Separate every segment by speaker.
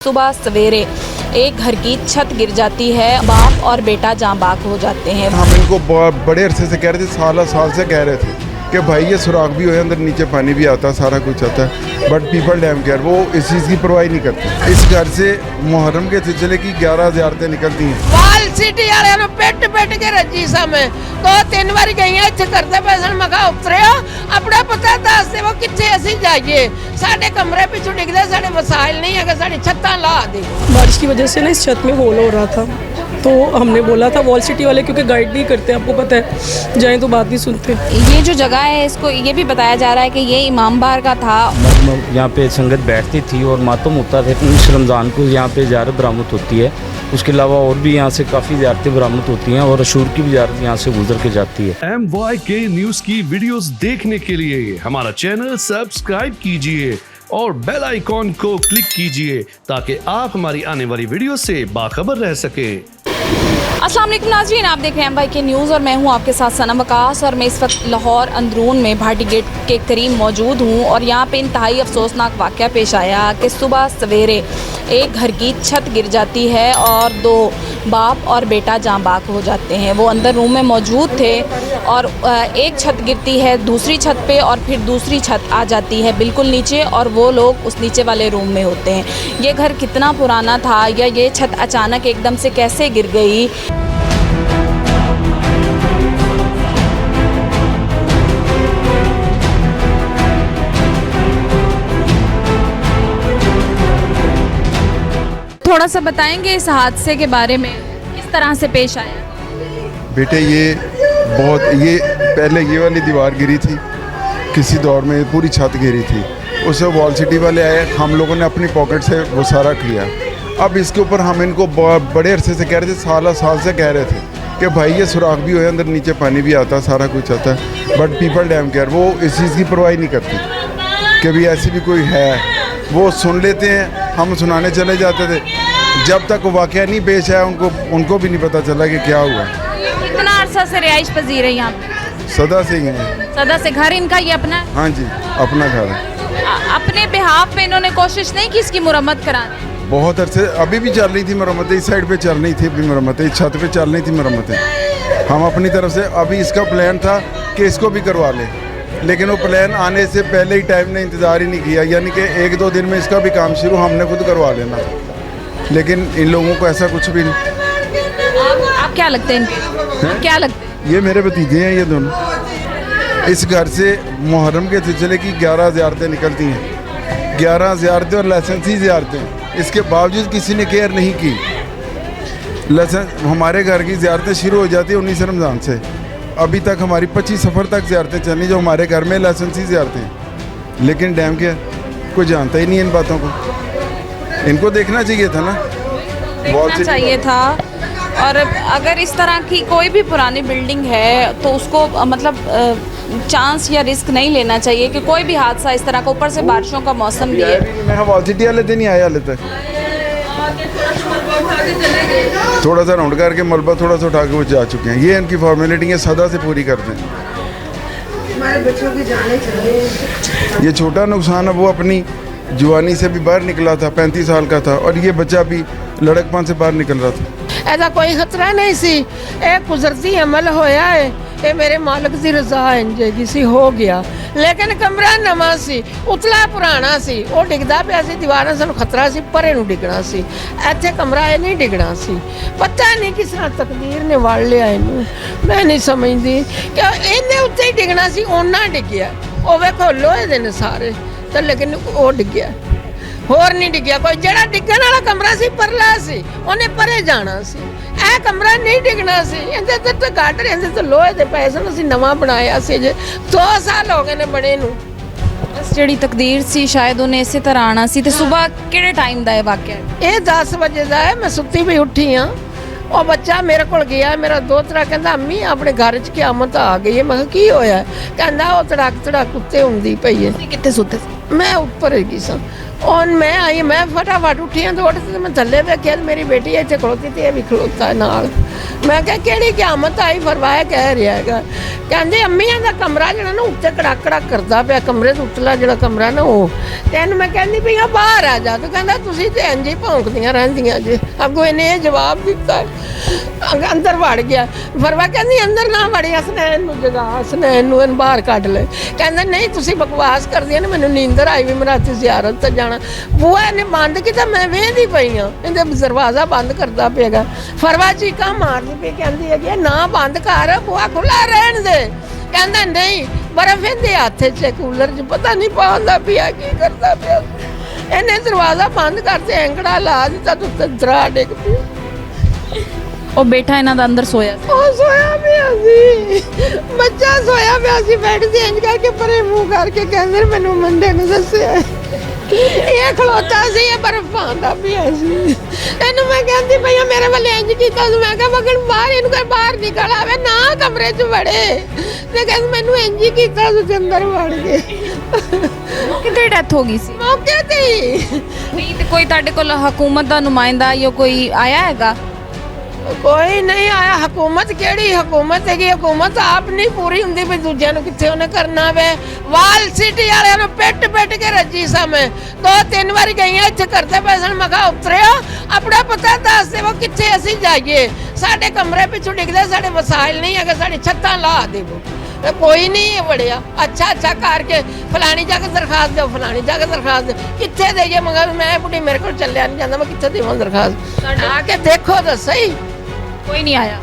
Speaker 1: सुबह सवेरे एक घर की छत गिर जाती है, बाप और बेटा जाँ बाक हो जाते हैं।
Speaker 2: हम इनको बड़े अरसे से कह रहे थे, साल से कह रहे थे कि भाई ये सुराख भी हो, अंदर नीचे पानी भी आता, सारा कुछ आता है, बट पीपल डैम केयर वो इस चीज़ की परवाह नहीं करते। इस घर से मुहर्रम के सिलसिले की 11 ज़ियारतें निकलती हैं।
Speaker 3: वाल सिटी वाले ने पेट के रजी समय 2-3 बार गई इतने करते पैसे मखा उतरे अपना पता दस दे वो कितने असी जाइए साढ़े कमरे पिछू डिगते साढ़े वसाइल नहीं है साढ़ी छत्ता ला दी।
Speaker 4: बारिश की वजह से ना इस छत में होल हो रहा था, तो हमने बोला था वॉल सिटी वाले, क्योंकि गाइड नहीं करते, आपको पता है, जाएं तो बात नहीं सुनते।
Speaker 1: ये जो जगह है इसको ये भी बताया जा रहा है कि ये इमाम बार का था।
Speaker 5: यहाँ पे संगत बैठती थी और मातम होता था। इस रमज़ान को यहाँ पे ज़ियारत बरामद होती है। उसके अलावा और भी यहाँ से काफ़ी ज़ियारतें बरामद होती हैं और अशूर की भी ज़ियारत यहाँ से गुजर के जाती है।
Speaker 6: MYK न्यूज़ की वीडियोस देखने के लिए हमारा चैनल सब्सक्राइब कीजिए और बेल आइकॉन को क्लिक कीजिए ताकि आप हमारी आने वाली वीडियो से बाखबर रह सकें।
Speaker 1: अस्सलाम वालेकुम नाज़रीन, आप देख रहे हैं MYK न्यूज़ और मैं हूं आपके साथ सनम वकास। और मैं इस वक्त लाहौर अंदरून में भाटी गेट के करीब मौजूद हूं और यहां पे इंतहाई अफसोसनाक वाक़या पेश आया कि सुबह सवेरे एक घर की छत गिर जाती है और 2 बाप और बेटा जाँ बाक हो जाते हैं। वो अंदर रूम में मौजूद थे और एक छत गिरती है दूसरी छत पे और फिर दूसरी छत आ जाती है बिल्कुल नीचे और वो लोग उस नीचे वाले रूम में होते हैं। ये घर कितना पुराना था या ये छत अचानक एकदम से कैसे गिर गई? थोड़ा सा बताएंगे इस हादसे के बारे में, किस तरह से पेश आया?
Speaker 2: बेटे ये पहले ये वाली दीवार गिरी थी, किसी दौर में पूरी छत गिरी थी, उसे वॉल सिटी वाले आए, हम लोगों ने अपनी पॉकेट से वो सारा किया। अब इसके ऊपर हम इनको बड़े अरसे से कह रहे थे, साल से कह रहे थे कि भाई ये सुराख भी हो, अंदर नीचे पानी भी आता, सारा कुछ आता है, बट पीपल डैम केयर वो इस चीज़ की परवाह नहीं करती कि भी ऐसी भी कोई है। वो सुन लेते हैं, हम सुनाने चले जाते थे, जब तक वाक़या नहीं पेश आया उनको भी नहीं पता चला कि क्या हुआ।
Speaker 1: कितना अरसा से रिहाइश पजीर है यहाँ पे?
Speaker 2: सदा से ही हैं।
Speaker 1: सदा से घर इनका ये अपना है?
Speaker 2: हाँ जी, अपना घर है।
Speaker 1: अपने बिहाफ पे इन्होंने कोशिश नहीं की इसकी मुरम्मत कराने?
Speaker 2: बहुत अरसे अभी भी चल रही थी मरम्मतें, इस साइड पे चल रही थी अभी मरम्मतें, इस छत पे चल रही थी मरम्मतें। हम अपनी तरफ से अभी इसका प्लान था कि इसको भी करवा लें, लेकिन वो प्लान आने से पहले ही टाइम ने इंतज़ार ही नहीं किया, यानी कि 1-2 दिन में इसका भी काम शुरू हमने खुद करवा लेना, लेकिन इन लोगों को ऐसा कुछ भी नहीं।
Speaker 1: आप क्या लगते हैं? क्या लगते हैं?
Speaker 2: ये मेरे भतीजे हैं ये दोनों। इस घर से मुहर्रम के सिलसिले की 11 ज़ियारतें निकलती हैं, 11 ज़ियारतें और लाइसेंसी ज़ियारतें। इसके बावजूद किसी ने केयर नहीं की। हमारे घर की ज़ियारतें शुरू हो जाती है 19 रमज़ान से, अभी तक हमारी 25 सफ़र तक ज़ियारतें चली जो हमारे घर में लाइसेंसी ज़ियारतें, लेकिन डैम केयर कोई जानता ही नहीं इन बातों को। इनको देखना चाहिए था ना,
Speaker 1: देखना चाहिए था। और अगर इस तरह की कोई भी पुरानी बिल्डिंग है तो उसको मतलब चांस या रिस्क नहीं लेना चाहिए कि कोई भी हादसा इस तरह का, ऊपर से बारिशों का मौसम भी है।
Speaker 2: मैं वॉल सिटी वाले दिन ही आया हाले तक, थोड़ा सा राउंड करके मलबा थोड़ा सा उठा के वो जा चुके हैं। ये इनकी फॉर्मेलिटी है, सदा से पूरी करते हैं।
Speaker 3: हमारे बच्चों की जाने चाहिए।
Speaker 2: ये छोटा नुकसान है, वो अपनी जवानी से भी बाहर निकला था, 35 साल का था, और ये बच्चा भी लड़कपन से बाहर निकल रहा था।
Speaker 3: ऐसा कोई खतरा नहीं सी, एक कुदरती अमल होया है, ये मेरे मालिक की रजा है सी हो गया, लेकिन कमरा नवा सी, उतला पुराना सी, वो डिगदा पिया सी, दीवारां सानू खतरा सी, परे नू डिगना सी, इत्थे कमरा ये नहीं डिगना सी। पता नहीं किस तरह तकदीर ने वड़ लिया इनू, मैं नहीं समझदी कि इन्हें उत्ते ही डिगना सी, ओना डिगया, वो वेखो लोहे दे ने सारे, तो लेकिन वो डिगया होर नहीं डिगया। कोई जड़ा डिगन वाला कमरा सी परला सी, उन्हें परे जाना सी, ए कमरा नहीं डिगना सी। इहदे तो गाडर इहदे तो लोहे दे पैसे असीं नवां बनाया सी, जे 2 साल हो गए ने बने नू।
Speaker 1: बस जिहड़ी तकदीर सी शायद उन्हें इसे तरह आना सी। ते सुबह किहड़े टाइम दा वाक़या है?
Speaker 3: 10 बजे का है, मैं सुती भी उठी हाँ। और बच्चा मेरे को गया, मेरा दोतरा कहता अम्मी अपने घर च क़यामत आ गई है। मैं की होया? कहता वो तड़क उत्ते हुंदी पई है।
Speaker 1: कित्थे सुते सी?
Speaker 3: मैं ऊपर हैगी सा, और मैं आई, मैं फटाफट उठी हाँ दौड़ के मैं थले वेख्या मेरी बेटी इतने खड़ोती थी, ये भी खड़ोता है नाल। मैं क्या किहड़ी क़यामत आई, फरमाया कह रहा है कहते अम्मियां का कमरा जो ना उत्ते कड़ाक कड़ाक करता पिया, कमरे से उतला जो कमरा ना वो तेन मैं कहती पई बाहर आ जा, तो कहता तुसीं ते इंज ही भौंकदियां रहिंदियां जे। अगों इन्हें ये जवाब दिता, अंदर वड़ गया। फरवा कहती अंदर ना वड़ी, हसनैन नूं जगा, हसनैन नूं इहनूं बाहर कढ ले। कहंदा नहीं तुसीं बकवास करदियां ने, मैनूं नींदर आई भी मैं राती ज़ियारत ते जाना। बूहा इहने बंद कीता, मैं वेंदी पई हां, इहदा दरवाज़ा बंद करदा पिया। फरवा चीकां मारदी पई, कहंदी है ना बंद कर, बूहा खुला रहन दे। कहंदा नहीं, बर्फ इहदे हत्थ च कूलर च पता नहीं पाउंदा पिया की करदा पिया। इहने दरवाज़ा बंद करते एंकड़ा ला दिता, तो दरा डिग पई।
Speaker 1: और बेटा इन्हां दा अंदर सोया सी।
Speaker 3: ਉਹ ਸੋਇਆ ਪਿਆ ਸੀ, ਬੱਚਾ ਸੋਇਆ ਪਿਆ ਸੀ ਬੈੱਡ ਤੇ ਇੰਜ ਕਰਕੇ ਪਰੇ ਮੂੰਹ ਕਰਕੇ ਕਹਿੰਦੇ ਮੈਨੂੰ ਮੁੰਡੇ ਨੂੰ ਦੱਸਿਆ ਇਹ ਖਲੋਤਾ ਸੀ, ਇਹ ਬਰਫ ਪਾਉਂਦਾ ਪਿਆ ਸੀ। ਇਹਨੂੰ ਮੈਂ ਕਹਿੰਦੀ ਭਈਆ ਮੇਰੇ ਵੱਲ ਇੰਜ ਕੀਤਾ ਸੀ, ਮੈਂ ਕਿਹਾ ਮਗਰ ਬਾਹਰ ਇਹਨੂੰ ਕਰ ਬਾਹਰ ਨਿਕਲ ਆਵੇ ਨਾ ਕਮਰੇ 'ਚ ਵੜੇ, ਤੇ ਕਹਿੰਦੇ ਮੈਨੂੰ ਇੰਜ ਹੀ ਕੀਤਾ ਸੀ, ਅੰਦਰ ਵੜ ਗਏ।
Speaker 1: ਕਿਤੇ ਡੈਥ ਹੋ ਗਈ ਸੀ
Speaker 3: ਮੌਕੇ ਤੇ ਹੀ।
Speaker 1: ਨਹੀਂ ਤੇ ਕੋਈ ਤੁਹਾਡੇ ਕੋਲ ਹਕੂਮਤ ਦਾ ਨੁਮਾਇੰਦਾ ਜਾਂ ਕੋਈ ਆਇਆ ਹੈਗਾ?
Speaker 3: ਕੋਈ ਨਹੀਂ ਆਇਆ। ਹਕੂਮਤ ਕਿਹੜੀ ਹਕੂਮਤ ਹੈਗੀ, ਹਕੂਮਤ ਆਪ ਨਹੀਂ ਪੂਰੀ ਹੁੰਦੀ ਵੀ ਦੂਜਿਆਂ ਨੂੰ ਕਿੱਥੇ ਉਹਨੇ ਕਰਨਾ ਵੇ। ਵਾਲ ਸਿਟੀ ਵਾਲਿਆਂ ਨੂੰ ਪਿੱਟ ਕੇ ਰੱਜੀ ਸਾਂ ਮੈਂ 2-3 ਵਾਰੀ ਗਈਆਂ, ਇੱਥੇ ਕਰਦੇ ਪਏ ਸਨ। ਮੈਂ ਕਿਹਾ ਉਤਰਿਓ ਆਪਣਾ ਪਤਾ ਦੱਸ ਦੇਵੋ ਕਿੱਥੇ ਅਸੀਂ ਜਾਈਏ, ਸਾਡੇ ਕਮਰੇ ਪਿੱਛੋਂ ਡਿੱਗਦੇ, ਸਾਡੇ ਵਸਾਇਲ ਨਹੀਂ ਹੈਗੇ, ਸਾਡੀ ਛੱਤਾਂ ਲਾ ਦੇਵੋ। कोई नहीं वड़िया, अच्छा करके फलानी जगह दरखास्त दो, फलानी जगह दरखास्त दो, कितने देइए? मगर मैं बुढ़ी मेरे को चलिया नहीं जाता, मैं कितने देवां दरखास्त? आके देखो तो सही,
Speaker 1: कोई नहीं आया।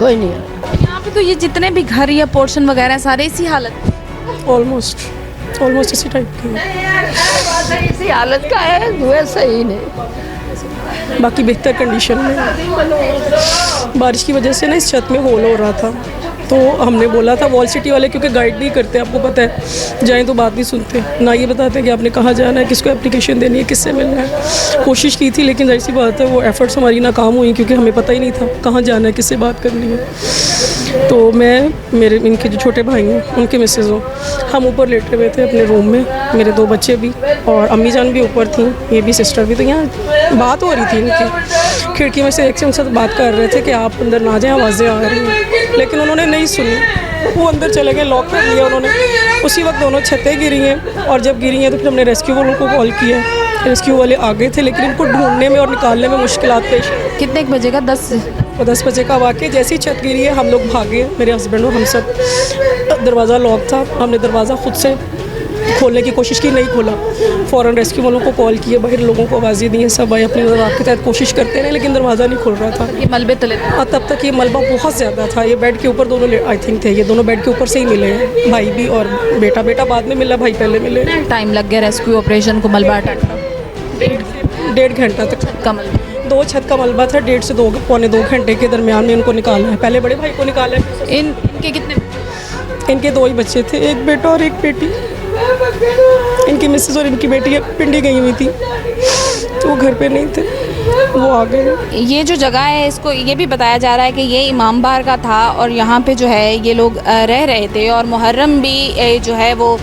Speaker 3: कोई नहीं आया।
Speaker 1: यहाँ पे तो ये जितने भी घर या पोर्शन वगैरह सारे इसी हालत
Speaker 4: ऑलमोस्ट इसी टाइप के।
Speaker 3: इसी हालत का है, दुए सही नहीं,
Speaker 4: बाकी बेहतर कंडीशन में। बारिश की वजह से ना इस छत में होल हो रहा था, तो हमने बोला था वॉल सिटी वाले, क्योंकि गाइड नहीं करते, आपको पता है, जाएं तो बात नहीं सुनते, ना ये बताते हैं कि आपने कहाँ जाना है, किसको एप्लीकेशन देनी है, किससे मिलना है। कोशिश की थी लेकिन जाहिर सी बात है वो एफ़र्ट्स हमारी नाकाम हुई, क्योंकि हमें पता ही नहीं था कहाँ जाना है, किससे बात करनी है। तो मैं इनके जो छोटे भाई हैं उनके मिसेज़ हो, हम ऊपर लेटे हुए थे अपने रूम में, मेरे 2 बच्चे भी और अम्मी जान भी ऊपर थी, ये भी सिस्टर भी। तो यहाँ बात हो रही थी इनकी, खिड़की में से एक से उनसे बात कर रहे थे कि आप अंदर ना जाएं, आवाज़ें आ रही हैं, लेकिन उन्होंने नहीं सुनी, वो अंदर चले गए, लॉक कर लिया उन्होंने। उसी वक्त दोनों छतें गिरी हैं, और जब गिरी हैं तो फिर हमने रेस्क्यू वालों को कॉल किया। रेस्क्यू वाले आ गए थे, लेकिन इनको ढूंढने में और निकालने में मुश्किलात पेश।
Speaker 1: कितने बजे का?
Speaker 4: 10 बजे का वाक़या। जैसे ही छत गिरी है हम लोग भागे, मेरे हस्बैंड और हम सब। दरवाज़ा लॉक था, हमने दरवाज़ा खुद से खोलने की कोशिश की, नहीं खोला। फ़ौरन रेस्क्यू वालों को कॉल किए, बाहर लोगों को आवाज़ें दी हैं, सब आए अपनी ज़रूरत के तहत कोशिश करते रहे, लेकिन दरवाज़ा नहीं खुल रहा था।
Speaker 1: ये मलबे तले
Speaker 4: हाँ, तब तक ये मलबा बहुत ज़्यादा था। ये बेड के ऊपर दोनों आई थिंक थे, ये दोनों बेड के ऊपर से ही मिले हैं, भाई भी और बेटा बाद में मिला, भाई पहले मिले।
Speaker 1: टाइम लग गया रेस्क्यू ऑपरेशन को मलबा हटाने?
Speaker 4: 1.5 घंटा तक
Speaker 1: का मलबा।
Speaker 4: 2 छत का मलबा था, 1.5 से 2 पौने 2 घंटे के दरमियान में इनको निकाला है। पहले बड़े भाई को निकाला है।
Speaker 1: इनके कितने?
Speaker 4: इनके 2 ही बच्चे थे, एक बेटा और एक बेटी। इनकी मिसेस और इनकी बेटी पिंडी गई हुई थी, तो वो घर पे नहीं थे, वो आ गए।
Speaker 1: ये जो जगह है, इसको ये भी बताया जा रहा है कि ये इमाम बार का था, और यहाँ पे जो है ये लोग रह रहे थे, और मुहर्रम भी जो है वो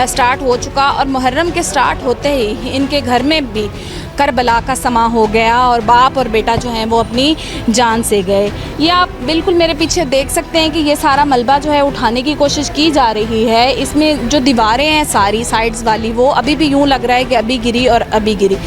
Speaker 1: स्टार्ट हो चुका, और मुहर्रम के स्टार्ट होते ही इनके घर में भी करबला का समा हो गया, और बाप और बेटा जो हैं वो अपनी जान से गए। ये आप बिल्कुल मेरे पीछे देख सकते हैं कि ये सारा मलबा जो है उठाने की कोशिश की जा रही है। इसमें जो दीवारें हैं सारी साइड्स वाली, वो अभी भी यूँ लग रहा है कि अभी गिरी और अभी गिरी।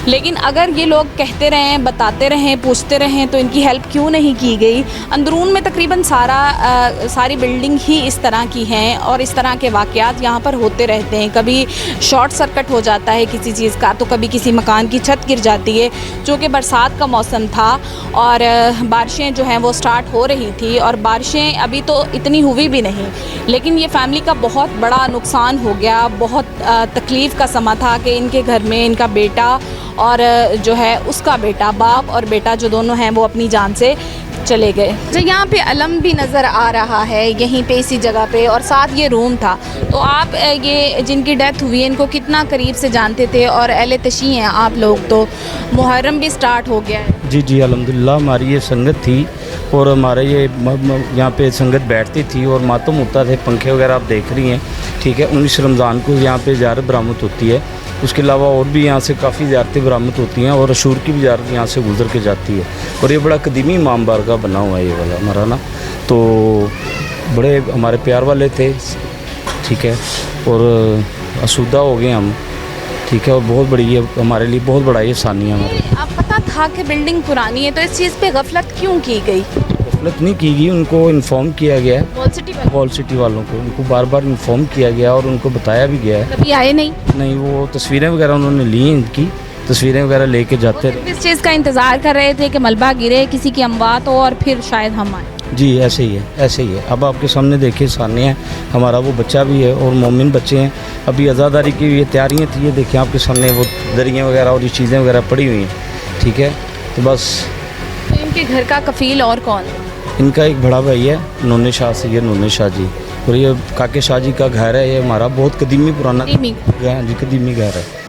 Speaker 1: लेकिन अगर ये लोग कहते रहें, बताते रहें, पूछते रहें, तो इनकी हेल्प क्यों नहीं की गई? अंदरून में तकरीबन सारी बिल्डिंग ही इस तरह की हैं, और इस तरह के वाक़यात यहाँ पर होते रहते हैं। कभी शॉर्ट सर्किट हो जाता है किसी चीज़ का, तो कभी किसी मकान की छत गिर जाती है। जो कि बरसात का मौसम था और बारिशें जो हैं वो स्टार्ट हो रही थी, और बारिशें अभी तो इतनी हुई भी नहीं, लेकिन ये फैमिली का बहुत बड़ा नुकसान हो गया। बहुत तकलीफ़ का समा था कि इनके घर में इनका बेटा और जो है उसका बेटा, बाप और बेटा जो दोनों हैं वो अपनी जान से चले गए। जो यहाँ पे अलम भी नज़र आ रहा है यहीं पे इसी जगह पे, और साथ ये रूम था। तो आप ये जिनकी डेथ हुई है इनको कितना करीब से जानते थे, और अहले तशी हैं आप लोग, तो मुहर्रम भी स्टार्ट हो गया है?
Speaker 5: जी अल्हम्दुलिल्लाह हमारी ये संगत थी, और हमारा ये यहाँ पे संगत बैठती थी और मातम होता थे। पंखे वगैरह आप देख रही हैं, ठीक है। 19 रमज़ान को यहाँ पे ज़ियारत बरामद होती है, उसके अलावा और भी यहाँ से काफ़ी ज़्यारतें बरामद होती हैं और अशूर की भी ज़्यारत यहाँ से गुजर के जाती है। और ये बड़ा कदीमी इमाम बारगाह बना हुआ है ये वाला हमारा ना, तो बड़े हमारे प्यार वाले थे, ठीक है, और आसूदा हो गए हम, ठीक है, और बहुत बड़ी ये हमारे लिए बहुत बड़ा ये सानी है हमारे।
Speaker 1: आप पता था कि बिल्डिंग पुरानी है, तो इस चीज़ पे गफलत क्यों की गई?
Speaker 5: गफलत नहीं की गई, उनको इन्फॉर्म किया गया है, वॉल सिटी वालों को उनको बार बार इन्फॉर्म किया गया और उनको बताया भी गया है।
Speaker 1: कभी आए नहीं?
Speaker 5: नहीं, वो तस्वीरें वगैरह उन्होंने ली हैं, इनकी तस्वीरें वगैरह लेके जाते रहे।
Speaker 1: इस चीज़ का इंतज़ार कर रहे थे कि मलबा गिरे, किसी की अमवात हो और फिर शायद हम आए।
Speaker 5: जी ऐसे ही है, ऐसे ही है। अब आपके सामने देखिए सामने है हमारा वो बच्चा भी है और मोमिन बच्चे हैं। अभी आज़ादारी की ये तैयारियाँ थी, ये देखिए आपके सामने वो दरियाँ वगैरह और ये चीज़ें वगैरह पड़ी हुई हैं, ठीक है। तो बस
Speaker 1: तो इनके घर का कफील और कौन है?
Speaker 5: इनका एक बड़ा भाई है नूने शाह से, ये नूने शाह जी, और ये काके शाह जी का घर है। ये हमारा बहुत कदीमी पुराना
Speaker 1: कदीमी।
Speaker 5: जी कदीमी घर है।